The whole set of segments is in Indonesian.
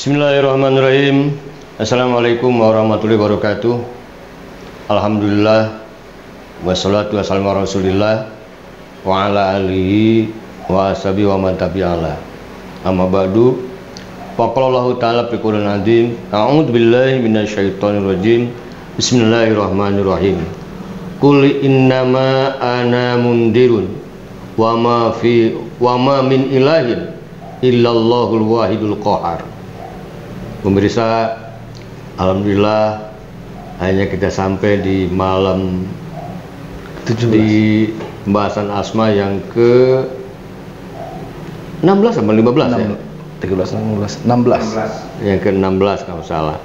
Bismillahirrahmanirrahim. Assalamualaikum warahmatullahi wabarakatuh. Alhamdulillah wassalatu wassalamu ala Rasulillah wa ala alihi wa ashabihi wa man tabi'ala. Amma ba'du. Faqalallahu ta'ala fi Qur'an azim. A'udzu billahi minasyaitonir rajim. Bismillahirrahmanirrahim. Qul innama ana mundirun wa ma min ilahin illallahul wahidul qahar. Pemirsa, alhamdulillah akhirnya kita sampai di malam 17 di pembahasan asma yang ke 16 sama 15 ya? 16 yang ke 16 kalau salah.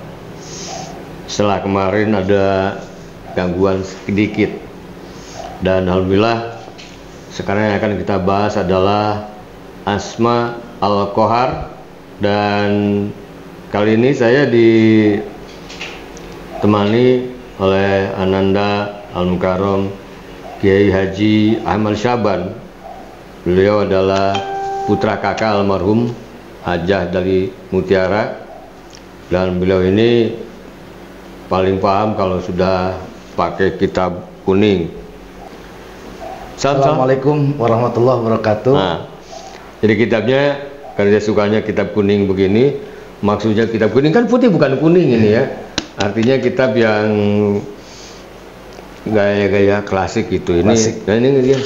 Setelah kemarin ada gangguan sedikit, dan alhamdulillah sekarang yang akan kita bahas adalah Asma Al-Qahar. Dan kali ini saya ditemani oleh Ananda Al-Mukarram Kiai Haji Ahmad Syaban. Beliau adalah putra kakak almarhum Hajah dari Mutiara, dan beliau ini paling paham kalau sudah pakai kitab kuning. Assalamualaikum warahmatullahi wabarakatuh. Nah, jadi kitabnya, karena saya sukanya kitab kuning begini, maksudnya kitab kuning kan putih bukan kuning ini ya. Artinya kitab yang gaya-gaya klasik gitu ini. Dan ini dia.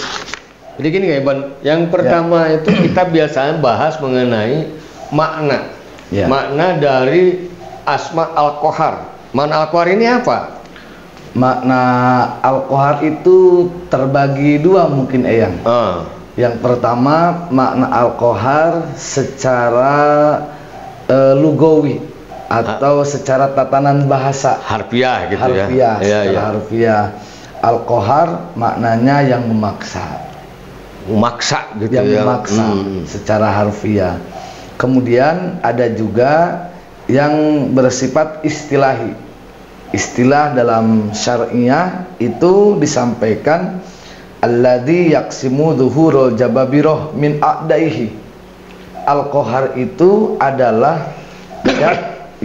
Jadi gini kayak Ban, yang pertama itu kita biasanya bahas mengenai makna. Makna dari Asma Al-Qahar. Makna Al-Qahar ini apa? Makna Al-Qahar itu terbagi dua mungkin Eyang. Yang pertama, makna Al-Qahar secara lugawi atau secara tatanan bahasa harfiah gitu harfiah, ya. Secara harfiah, Al-Qahar maknanya yang memaksa gitu, yang memaksa secara harfiah. Kemudian ada juga yang bersifat istilahi. Istilah dalam syariah itu disampaikan alladzi yaqsimu dhuhurul jababirah min a'daihi. Al-Qahar itu adalah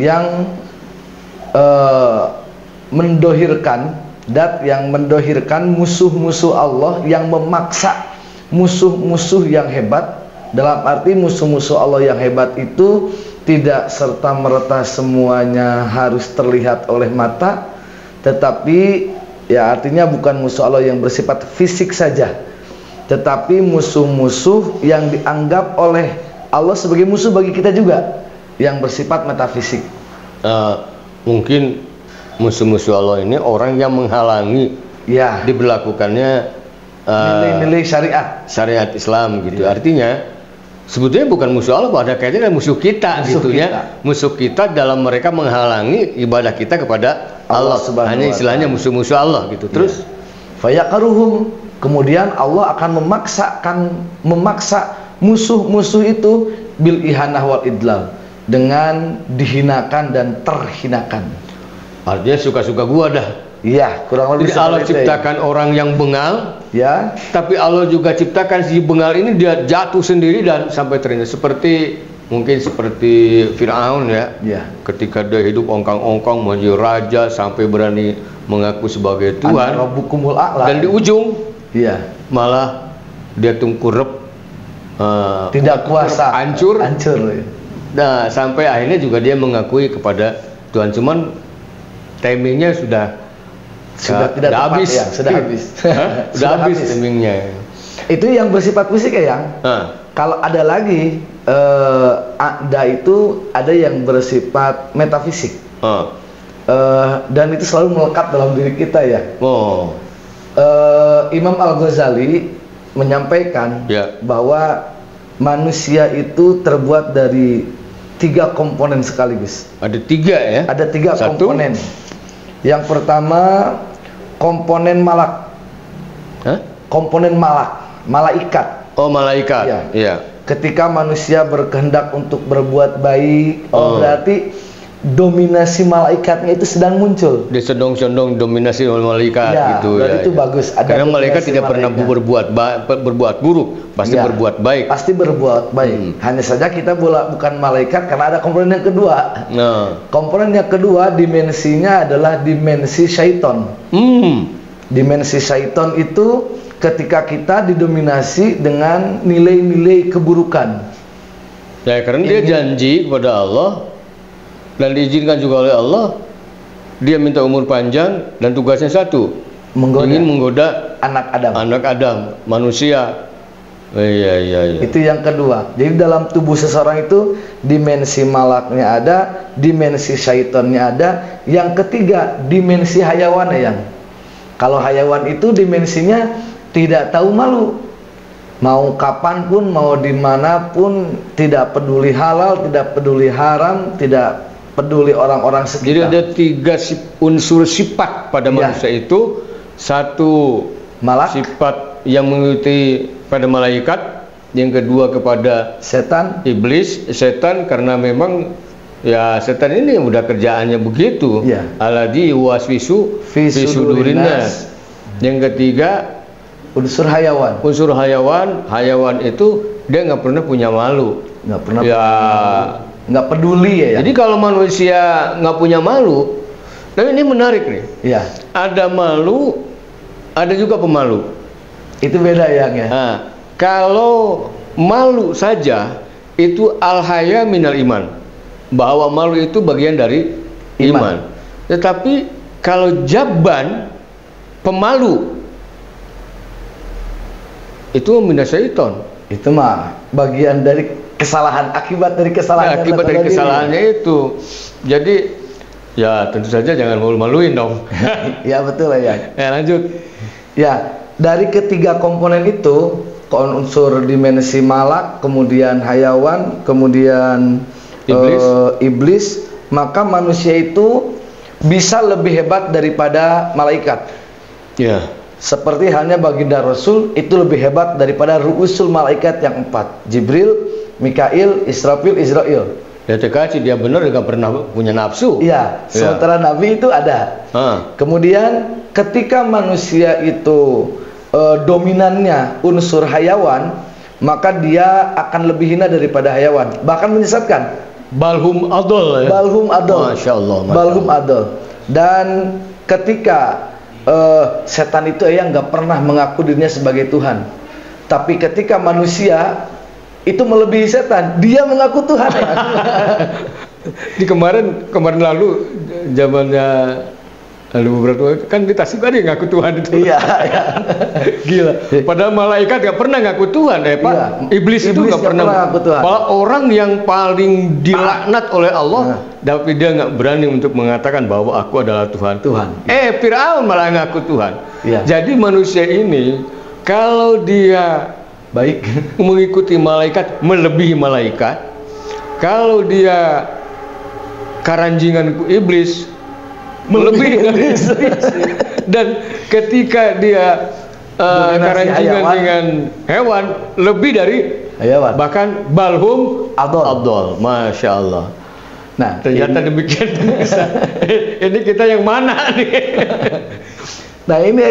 yang mendohirkan, dat yang mendohirkan musuh-musuh Allah, yang memaksa musuh-musuh yang hebat. Dalam arti musuh-musuh Allah yang hebat itu tidak serta-merta semuanya harus terlihat oleh mata, tetapi ya artinya bukan musuh Allah yang bersifat fisik saja, tetapi musuh-musuh yang dianggap oleh Allah sebagai musuh bagi kita juga, yang bersifat metafisik. Mungkin musuh-musuh Allah ini orang yang menghalangi diberlakukannya nilai-nilai syariat Islam gitu. Artinya sebetulnya bukan musuh Allah, pada kaitannya musuh kita gitu ya. Musuh kita dalam mereka menghalangi ibadah kita kepada Allah. Hanya istilahnya musuh-musuh Allah gitu. Terus fayaqaruhum, kemudian Allah akan memaksa musuh-musuh itu bil ihanah wal idlal, dengan dihinakan dan terhinakan. Artinya suka-suka gua dah. Iya, kurang lebih. Jadi Allah ciptakan orang yang bengal, ya. Tapi Allah juga ciptakan si bengal ini dia jatuh sendiri dan sampai terhina. Mungkin seperti Fir'aun ya. Ketika dia hidup ongkang-ongkang menjadi raja sampai berani mengaku sebagai Tuhan. Dan di ujung, malah dia tungkurep, tidak kuasa, hancur. Nah, sampai akhirnya juga dia mengakui kepada Tuhan. Cuman timingnya sudah tidak habis, sudah habis timingnya. Itu yang bersifat fisik ya, Yang. Kalau ada lagi ada itu ada yang bersifat metafisik. Dan itu selalu melekat dalam diri kita ya. Imam Al-Ghazali menyampaikan bahwa manusia itu terbuat dari 3 komponen sekaligus. Ada 3 ya? Ada 3 komponen. Yang pertama komponen malak. Komponen malaikat. Oh, malaikat. Ketika manusia berkehendak untuk berbuat baik, berarti dominasi malaikatnya itu sedang muncul. Disondong-sondong dominasi oleh malaikat Ya, gitu berarti ya. itu bagus. Ada Karena malaikat dominasi tidak pernah malaikat. berbuat buruk, pasti Ya, berbuat baik. Pasti berbuat baik. Hanya saja kita bukan malaikat karena ada komponen yang kedua. Nah, Komponen yang kedua dimensinya adalah dimensi syaiton. Dimensi syaiton itu ketika kita didominasi dengan nilai-nilai keburukan. ya karena dia janji kepada Allah dan diizinkan juga oleh Allah, dia minta umur panjang dan tugasnya satu, ingin menggoda anak Adam, manusia. Iya. Itu yang kedua. Jadi dalam tubuh seseorang itu dimensi malaknya ada, dimensi syaitonnya ada. Yang ketiga dimensi hayawan yang. Kalau hayawan itu dimensinya tidak tahu malu. Mau kapanpun, mau dimanapun, tidak peduli halal, tidak peduli haram, tidak peduli orang-orang Jadi sekitar. ada 3 unsur sifat pada manusia itu. Satu, Malak, sifat yang mengikuti pada malaikat. Yang kedua kepada setan, iblis, setan, karena memang ya setan ini udah kerjaannya begitu. Ya. Alladzi waswisu fi sudurin nas. Yang ketiga unsur hayawan. unsur hayawan. Hayawan itu dia nggak pernah punya malu. Nggak pernah Ya. nggak peduli ya. Jadi kalau manusia nggak punya malu, tapi ini menarik nih. Ya, Ada malu, ada juga pemalu. itu beda ya. Nah, kalau malu saja itu al-haya minal iman, bahwa malu itu bagian dari iman. Tetapi kalau jaban, pemalu, itu minas syaiton. Itu mah bagian dari kesalahan, akibat dari kesalahan. Akibat dari kesalahannya itu. Jadi ya tentu saja jangan malu-maluin dong. Ya betul ya. Lanjut. Ya, dari ketiga komponen itu, unsur dimensi malak, kemudian hayawan, kemudian iblis, maka manusia itu bisa lebih hebat daripada malaikat. Ya. Seperti halnya baginda Rasul itu lebih hebat daripada ru'usul malaikat yang 4. Jibril, Mikail, Israfil, Israil. Ya terkasih dia benar nggak pernah punya nafsu. Iya, sementara Nabi itu ada. Kemudian ketika manusia itu dominannya unsur hayawan, maka dia akan lebih hina daripada hayawan, bahkan menyesatkan. Balhum adol ya. Balhum adol. Masya Allah. Balhum adol. Dan ketika setan itu nggak pernah mengaku dirinya sebagai Tuhan, tapi ketika manusia itu melebihi setan, dia mengaku Tuhan. Di kemarin lalu zamannya beberapa kan di Tasik ada yang ngaku Tuhan itu. Iya. Gila. Padahal malaikat nggak pernah ngaku Tuhan, Pak. Iya. Iblis itu nggak pernah ngaku Tuhan. Malah orang yang paling dilaknat oleh Allah, tapi dia nggak berani untuk mengatakan bahwa aku adalah Tuhan. Fir'aun malah ngaku Tuhan. Iya. Jadi manusia ini kalau dia baik mengikuti malaikat, melebihi malaikat. Kalau dia karanjingan iblis, melebihi iblis. Dan ketika dia karanjingan dengan hewan, lebih dari hewan. Bahkan balhum adol. Masya Allah. Nah, ternyata demikian. Ini kita yang mana nih? Nah, ini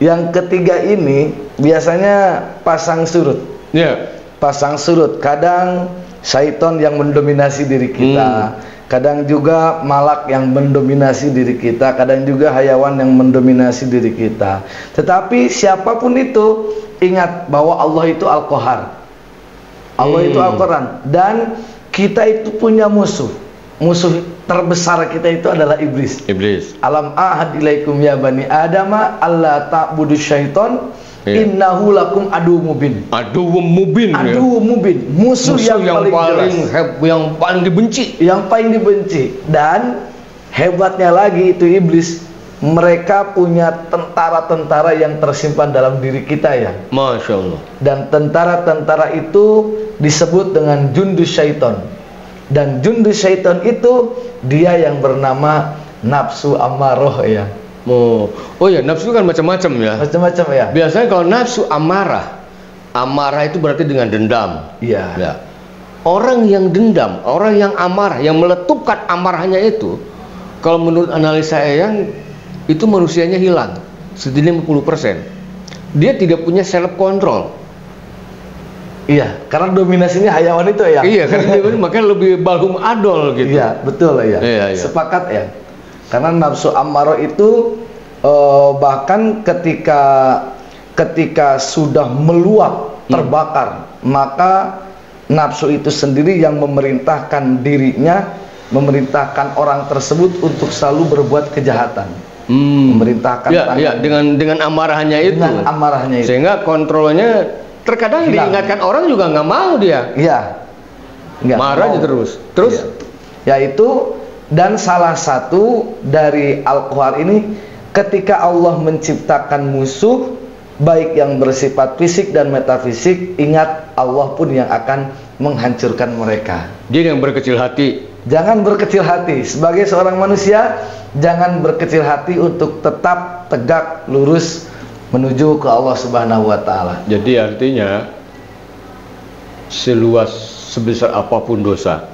yang ketiga ini biasanya pasang surut. Ya. Pasang surut. Kadang syaiton yang mendominasi diri kita. Kadang juga malak yang mendominasi diri kita. Kadang juga hayawan yang mendominasi diri kita. Tetapi siapapun itu, ingat bahwa Allah itu Al-Qahar. Allah itu Al-Quran. Dan kita itu punya musuh. Musuh terbesar kita itu adalah iblis. Alam ahad ilaikum ya bani adama alla ta'budu syaiton innahu lakum aduwwum mubin. Aduwwum mubin. Musuh yang paling dibenci. Yang paling dibenci. Dan hebatnya lagi itu iblis, mereka punya tentara-tentara yang tersimpan dalam diri kita ya. Masya Allah. Dan tentara-tentara itu disebut dengan jundus syaiton. Dan jundus syaiton itu dia yang bernama nafsu ammaroh ya. Oh ya, nafsu kan macam-macam ya. Macam-macam ya. Biasanya kalau nafsu amarah itu berarti dengan dendam. Iya. Ya. orang yang dendam, orang yang amarah, yang meletupkan amarahnya itu, kalau menurut analisa Eyang, itu manusianya hilang setidaknya 50%. Dia tidak punya self control. Iya, karena dominasinya hayawan itu ya. Iya, karena dia makanya lebih balhum adol gitu. Iya, betul ya. Iya. Sepakat ya. Karena nafsu ammarah itu bahkan ketika sudah meluap, terbakar, maka nafsu itu sendiri yang memerintahkan dirinya, memerintahkan orang tersebut untuk selalu berbuat kejahatan. Memerintahkan dengan amarahnya itu. Dengan amarahnya itu. Sehingga kontrolnya terkadang hilang. Diingatkan orang juga nggak mau dia. Iya. Marah aja terus. Terus yaitu, dan salah satu dari Al-Qahar ini, ketika Allah menciptakan musuh baik yang bersifat fisik dan metafisik, ingat Allah pun yang akan menghancurkan mereka. Dia yang berkecil hati. Jangan berkecil hati. Sebagai seorang manusia, jangan berkecil hati untuk tetap tegak lurus menuju ke Allah Subhanahu wa taala. Jadi artinya sebesar apapun dosa,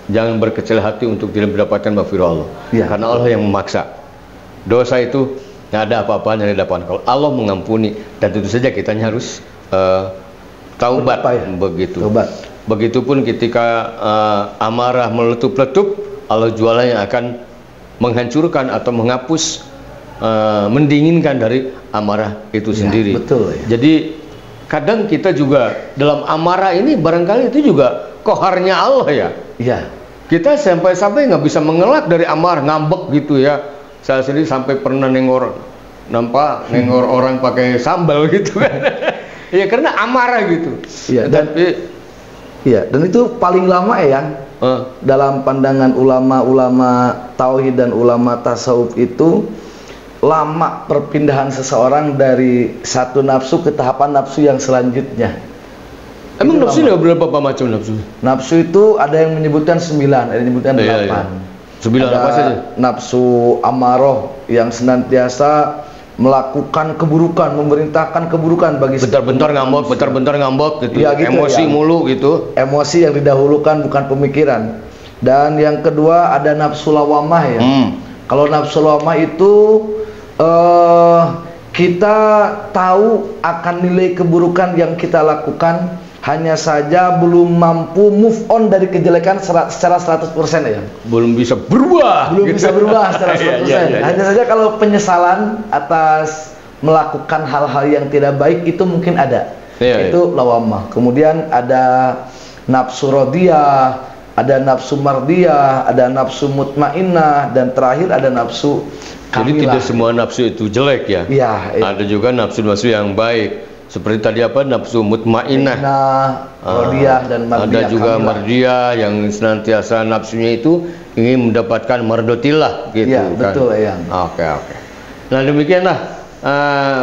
jangan berkecil hati untuk tidak mendapatkan maghfirah Allah. Ya. Karena Allah yang memaksa. Dosa itu nggak ada apa-apanya yang didapatkan. Kalau Allah mengampuni, dan tentu saja kita harus taubat begitu. Taubat. Begitupun ketika amarah meletup-letup, Allah jualan yang akan menghancurkan atau menghapus, mendinginkan dari amarah itu sendiri. Betul ya. Jadi kadang kita juga dalam amarah ini barangkali itu juga koharnya Allah ya. Iya. Kita sampai nggak bisa mengelak dari amarah, ngambek gitu ya. Saya sendiri sampai pernah nengor orang pakai sambal gitu kan. Ya karena amarah gitu. Iya. Dan itu paling lama ya. Dalam pandangan ulama-ulama tauhid dan ulama tasawuf itu, lama perpindahan seseorang dari satu nafsu ke tahapan nafsu yang selanjutnya. Emang nafsu ada berapa macam nafsu? Nafsu itu ada yang menyebutkan 9, ada yang menyebutkan 8. Iya. 9 apa saja? Nafsu amarah yang senantiasa melakukan keburukan, memerintahkan keburukan bagi bentar-bentar ngambek gitu. Ya, gitu emosi mulu gitu. Emosi yang didahulukan bukan pemikiran. Dan yang kedua ada nafsu lawamah ya. Kalau nafsu lawamah itu kita tahu akan nilai keburukan yang kita lakukan, hanya saja belum mampu move on dari kejelekan secara 100% ya. Belum bisa berubah. Bisa berubah secara 100%. Hanya saja kalau penyesalan atas melakukan hal-hal yang tidak baik itu mungkin ada. Itu lawamah. Kemudian ada nafsu radiyah, ada nafsu mardiyah, ada nafsu mutmainnah, dan terakhir ada nafsu kamilah. Jadi tidak semua nafsu itu jelek ya. Iya. Ada juga nafsu-nafsu yang baik. Seperti tadi apa, nafsu mutmainnah, radiyah dan mardiyah. Ada juga kamilah. Mardiyah yang senantiasa nafsunya itu ingin mendapatkan mardotillah gitu kan. Betul ya. Oke. Nah demikianlah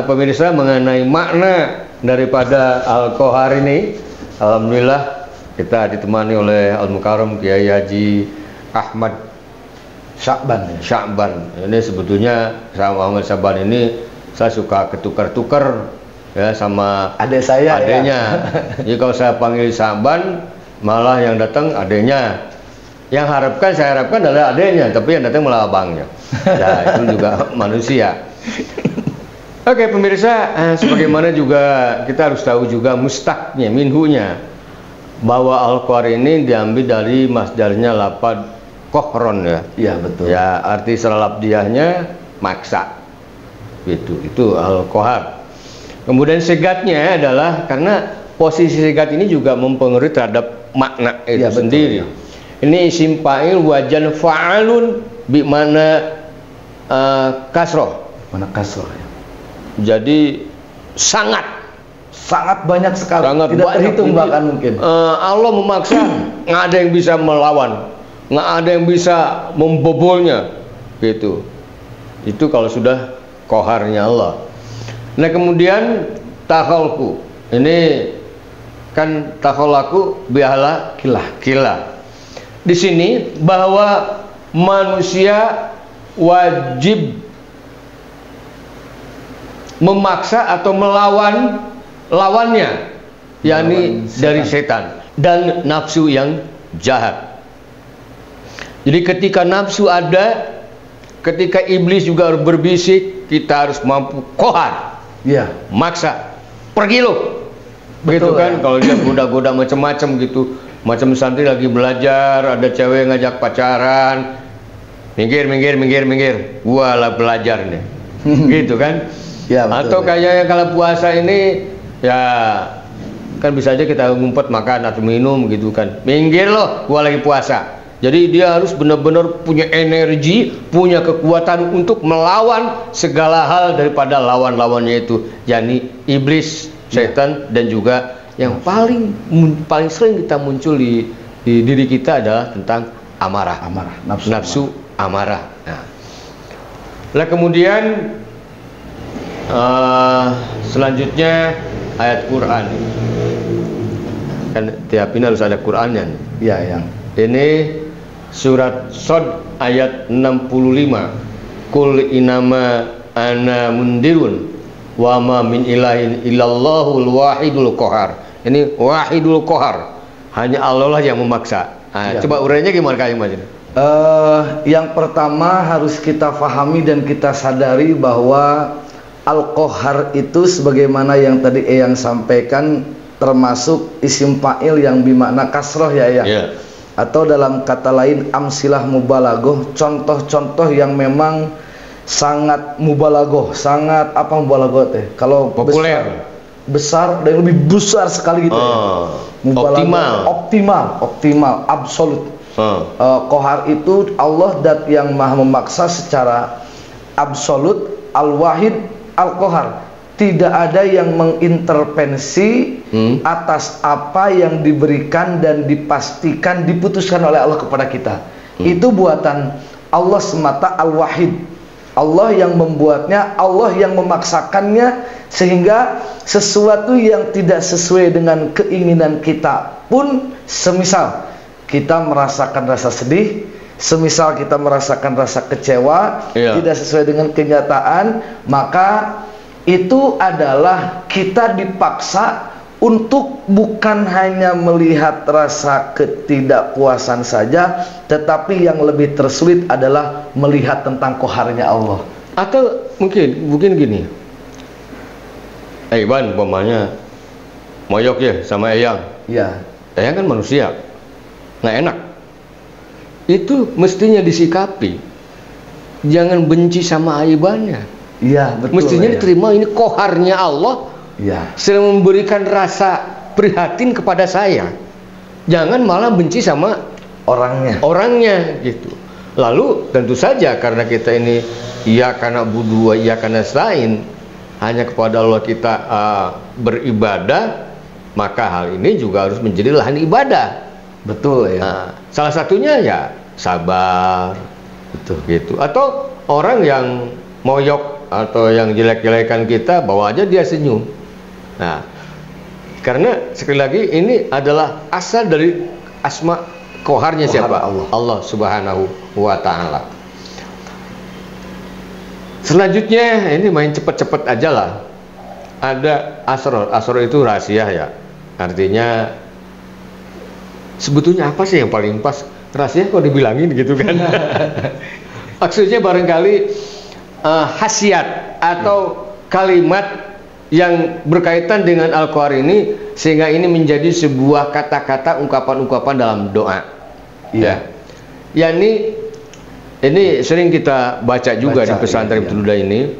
pemirsa mengenai makna daripada Al-Qahar ini. Alhamdulillah kita ditemani oleh Al-Mukarram Kiai Haji Ahmad Sya'ban. Ini sebetulnya sama Ahmad Sya'ban ini saya suka ketukar-tukar ya sama adiknya. Ya. Jadi kalau saya panggil Sya'ban, malah yang datang adiknya. Yang saya harapkan adalah adiknya, tapi yang datang malah abangnya. Ya itu juga manusia. Oke pemirsa, sebagaimana juga kita harus tahu juga mustaqnya, minhunya, bahwa Al-Qahar ini diambil dari masdarnya lapad kohron ya. Iya betul. Ya arti secara labdiahnya maksa. Itu Al-Qahar. Kemudian segatnya adalah karena posisi segat ini juga mempengaruhi terhadap makna itu sendiri. Betul, ya. Ini isim fa'il wajan fa'alun bi mana kasroh. Mana kasroh ya. Jadi sangat banyak sekali. Tidak terhitung bahkan mungkin. Allah memaksa, nggak ada yang bisa melawan, nggak ada yang bisa membobolnya, gitu. Itu kalau sudah qaharnya Allah. Nah kemudian takhalku, ini kan takhalaku bihala kilah. Di sini bahwa manusia wajib memaksa atau melawan lawannya, yakni dari setan. dan nafsu yang jahat. Jadi ketika nafsu ada, ketika iblis juga berbisik, kita harus mampu kohar, maksa, pergi lo, begitu kan? Ya. Kalau dia goda-goda macam-macam gitu, macam santri lagi belajar, ada cewek ngajak pacaran, minggir, gua lah belajar nih, gitu kan? Ya, betul, atau kayak kalau puasa ini, ya kan bisa aja kita ngumpet makan atau minum gitu kan, minggir lo, gua lagi puasa. Jadi dia harus benar-benar punya energi, punya kekuatan untuk melawan segala hal daripada lawan-lawannya itu, yakni iblis, setan, dan juga yang paling sering kita muncul di diri kita adalah tentang amarah, nafsu amarah. Nah, kemudian selanjutnya ayat Quran. Kan tiap ini harus ada Qurannya. Ya, yang ini surat Shad ayat 65. Qul inama ana mundirun wa ma min ilahin illallahul wahidul qahar. Ini wahidul qahar, hanya Allah lah yang memaksa. Nah, coba urainya gimana Kak Mas? Yang pertama harus kita fahami dan kita sadari bahwa Al-Qahar itu sebagaimana yang tadi Eyang sampaikan, termasuk isim fa'il yang bermakna kasroh ya Eyang. Atau dalam kata lain amsilah mubalaghah, contoh-contoh yang memang sangat mubalaghah, sangat apa mubalaghah teh? Kalau populer, besar dan lebih besar sekali gitu ya. Optimal, absolut. Qahar itu Allah dat yang maha memaksa secara absolut, al-wahid, al-qahar. Tidak ada yang mengintervensi atas apa yang diberikan dan dipastikan diputuskan oleh Allah kepada kita. Itu buatan Allah semata, al-wahid. Allah yang membuatnya, Allah yang memaksakannya, sehingga sesuatu yang tidak sesuai dengan keinginan kita pun, semisal kita merasakan rasa sedih, semisal kita merasakan rasa kecewa, tidak sesuai dengan kenyataan, maka itu adalah kita dipaksa untuk bukan hanya melihat rasa ketidakpuasan saja, tetapi yang lebih tersulit adalah melihat tentang qaharnya Allah. Atau mungkin gini, Iwan umpamanya moyok ya sama Eyang. Ya. Eyang kan manusia, nggak enak. Itu mestinya disikapi, jangan benci sama aibannya. Iya, betul. Mestinya diterima, ini qaharnya Allah. Ya. Sedang memberikan rasa prihatin kepada saya. Jangan malah benci sama orangnya gitu. Lalu tentu saja karena kita ini karena budu, karena nasta'in, hanya kepada Allah kita beribadah, maka hal ini juga harus menjadi lahan ibadah. Betul ya. Nah, salah satunya ya sabar, gitu. Atau orang yang moyok atau yang jelek-jelekan kita, bawa aja dia senyum. Nah, karena sekali lagi ini adalah asal dari asma qaharnya siapa? Allah Subhanahu wa ta'ala. Selanjutnya ini main cepet-cepet aja lah. Ada asrar. Asrar itu rahasia ya. Artinya sebetulnya apa sih yang paling pas? Rahasia kok dibilangin gitu kan. Maksudnya barangkali khasiat atau kalimat yang berkaitan dengan Al-Qahar ini, sehingga ini menjadi sebuah kata-kata, ungkapan-ungkapan dalam doa. Ya. Ini sering kita baca juga di pesantren Ibtuda ini.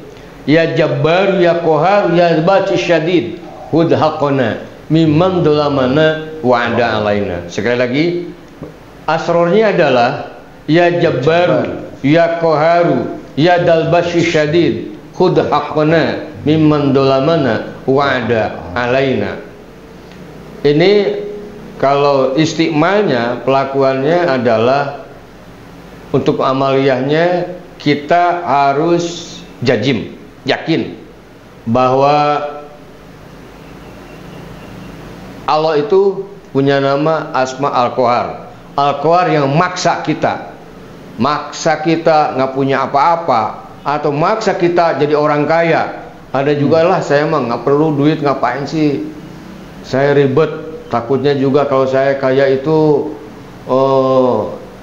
Ya Jabbar, ya Qahar, ya Bati Syadid, hud haqqana mimman dolamana wa'ada alaina. Sekali lagi, asrornya adalah ya Jabbar, ya Qaharu, ya dalbashi syadid, khud haqqana mimman dolamana wa'ada alaina. Ini kalau istiqmalnya, pelakuannya adalah untuk amaliyahnya kita harus jazim, yakin bahwa Allah itu punya nama asma al-qahar. Al-qahar yang maksa kita nggak punya apa-apa, atau maksa kita jadi orang kaya. Ada juga lah, saya mah nggak perlu duit, ngapain sih saya ribet takutnya juga kalau saya kaya itu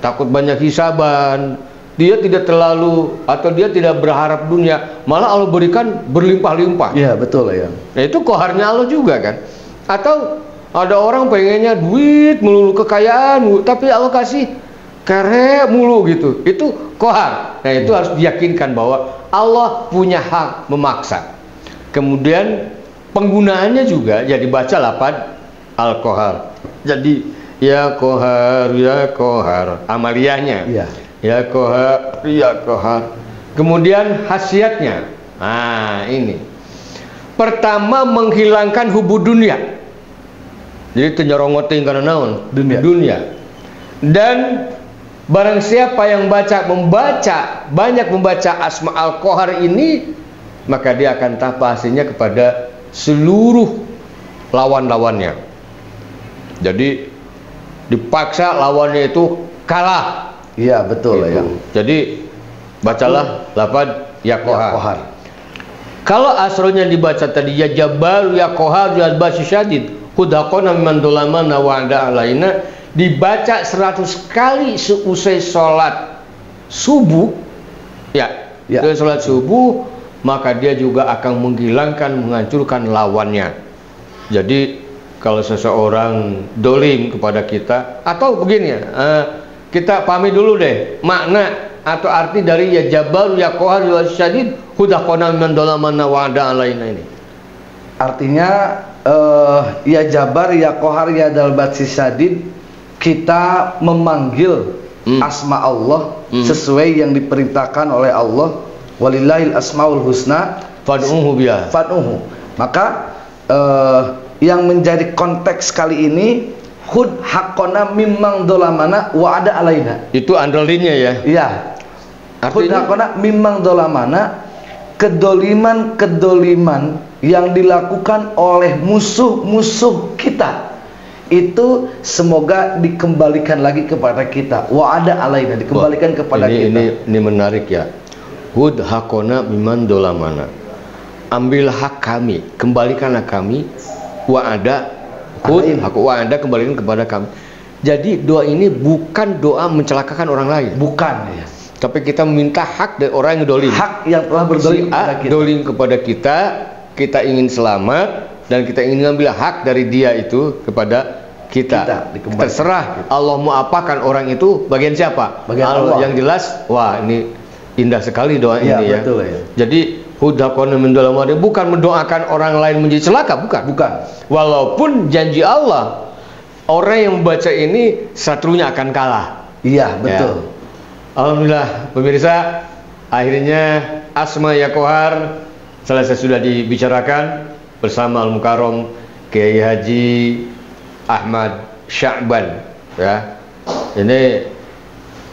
takut banyak hisaban. Dia tidak terlalu atau dia tidak berharap dunia, malah Allah berikan berlimpah-limpah. Iya, betul ya. Nah, itu koharnya Allah juga kan. Atau ada orang pengennya duit melulu, kekayaan, tapi Allah kasih kere mulu gitu. Itu kohar. Nah, itu harus diyakinkan bahwa Allah punya hak memaksa. Kemudian penggunaannya juga ya dibaca lafaz al-kohar. Jadi ya kohar amaliyahnya. Iya. Ya kohar. Kemudian khasiatnya. Nah, ini. Pertama, menghilangkan hubud dunia. Jadi tenyerongoting karena naon? Dunia. Dan barang siapa yang banyak membaca asma al-kohar ini, maka dia akan tapa hasilnya kepada seluruh lawan-lawannya. Jadi dipaksa lawannya itu kalah. Iya, betul gitu. ya. Jadi bacalah lafaz ya kohar. Kalau asronya dibaca tadi ya jabbar ya kohar ya basi syadid hudaqona mimman dolamana wa ada alaina, dibaca 100 kali seusai sholat subuh ya. Sholat subuh, maka dia juga akan menghilangkan, menghancurkan lawannya. Jadi kalau seseorang dolim kepada kita, atau begini ya, kita pahami dulu deh makna atau arti dari ya jabbar ya kohar ya syadid hudaqona mimman dolamana wa ada alaina ini. Artinya ya jabar ya kohar ya dalbat syadid, kita memanggil asma Allah sesuai yang diperintahkan oleh Allah, walillahil asmaul husna fad'uhu biha. Maka yang menjadi konteks kali ini hud hakona mimang dolamana wa ada alaina. Itu underline-nya ya. Iya. Hud hakona mimang dolamana, kedoliman yang dilakukan oleh musuh-musuh kita itu semoga dikembalikan lagi kepada kita. Wa ada alaina, dikembalikan kepada kita. Ini menarik ya. Hud hakona miman dolamana. Ambil hak kami, kembalikanlah kami. Wa ada wa ada, kembalikan kepada kami. Jadi doa ini bukan doa mencelakakan orang lain. Bukan ya. Tapi kita meminta hak dari orang yang dolim. Hak yang telah berdolim kepada kita. Dolim kepada kita, kita ingin selamat dan kita ingin mengambil hak dari dia itu kepada kita. Terserah Allah mau apakan orang itu, bagian siapa? Bagian Allah. Yang jelas, wah ini indah sekali doa ini ya. Betul ya. Jadi hudaqona min dolamana bukan mendoakan orang lain menjadi celaka, bukan. Walaupun janji Allah, orang yang membaca ini satunya akan kalah. Iya, betul. Ya. Alhamdulillah pemirsa, akhirnya asma ya kohar selesai sudah dibicarakan bersama Al-Mukarram Kiai Haji Ahmad Sya'ban ya. Ini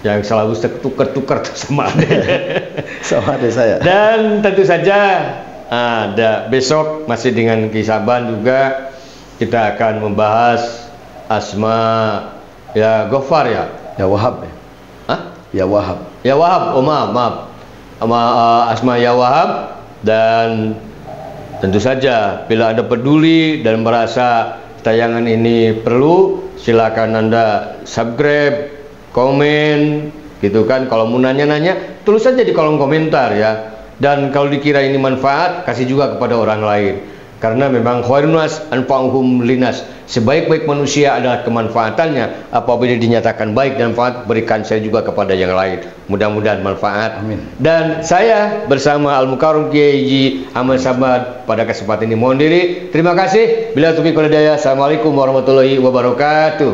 yang selalu tukar-tukar sama adik saya. Dan tentu saja ada besok masih dengan Kiai Saban juga kita akan membahas asma ya Ghaffar ya. Ya Wahab ya. Hah? Ya Wahab. Ya Wahab. Oh maaf. Asma ya Wahab. Dan tentu saja bila Anda peduli dan merasa tayangan ini perlu, silakan Anda subscribe, komen gitu kan. Kalau mau nanya-nanya tulis saja di kolom komentar ya. Dan kalau dikira ini manfaat, kasih juga kepada orang lain. Karena memang khairun nas anfa'uhum linas. Sebaik-baik manusia adalah kemanfaatannya. Apabila dinyatakan baik dan manfaat, berikan saya juga kepada yang lain. Mudah-mudahan manfaat. Amin. Dan saya bersama Al-Mukarram Kiai Ahmad Saban pada kesempatan ini mohon diri. Terima kasih. Bila taufiq wal hidayah. Assalamualaikum warahmatullahi wabarakatuh.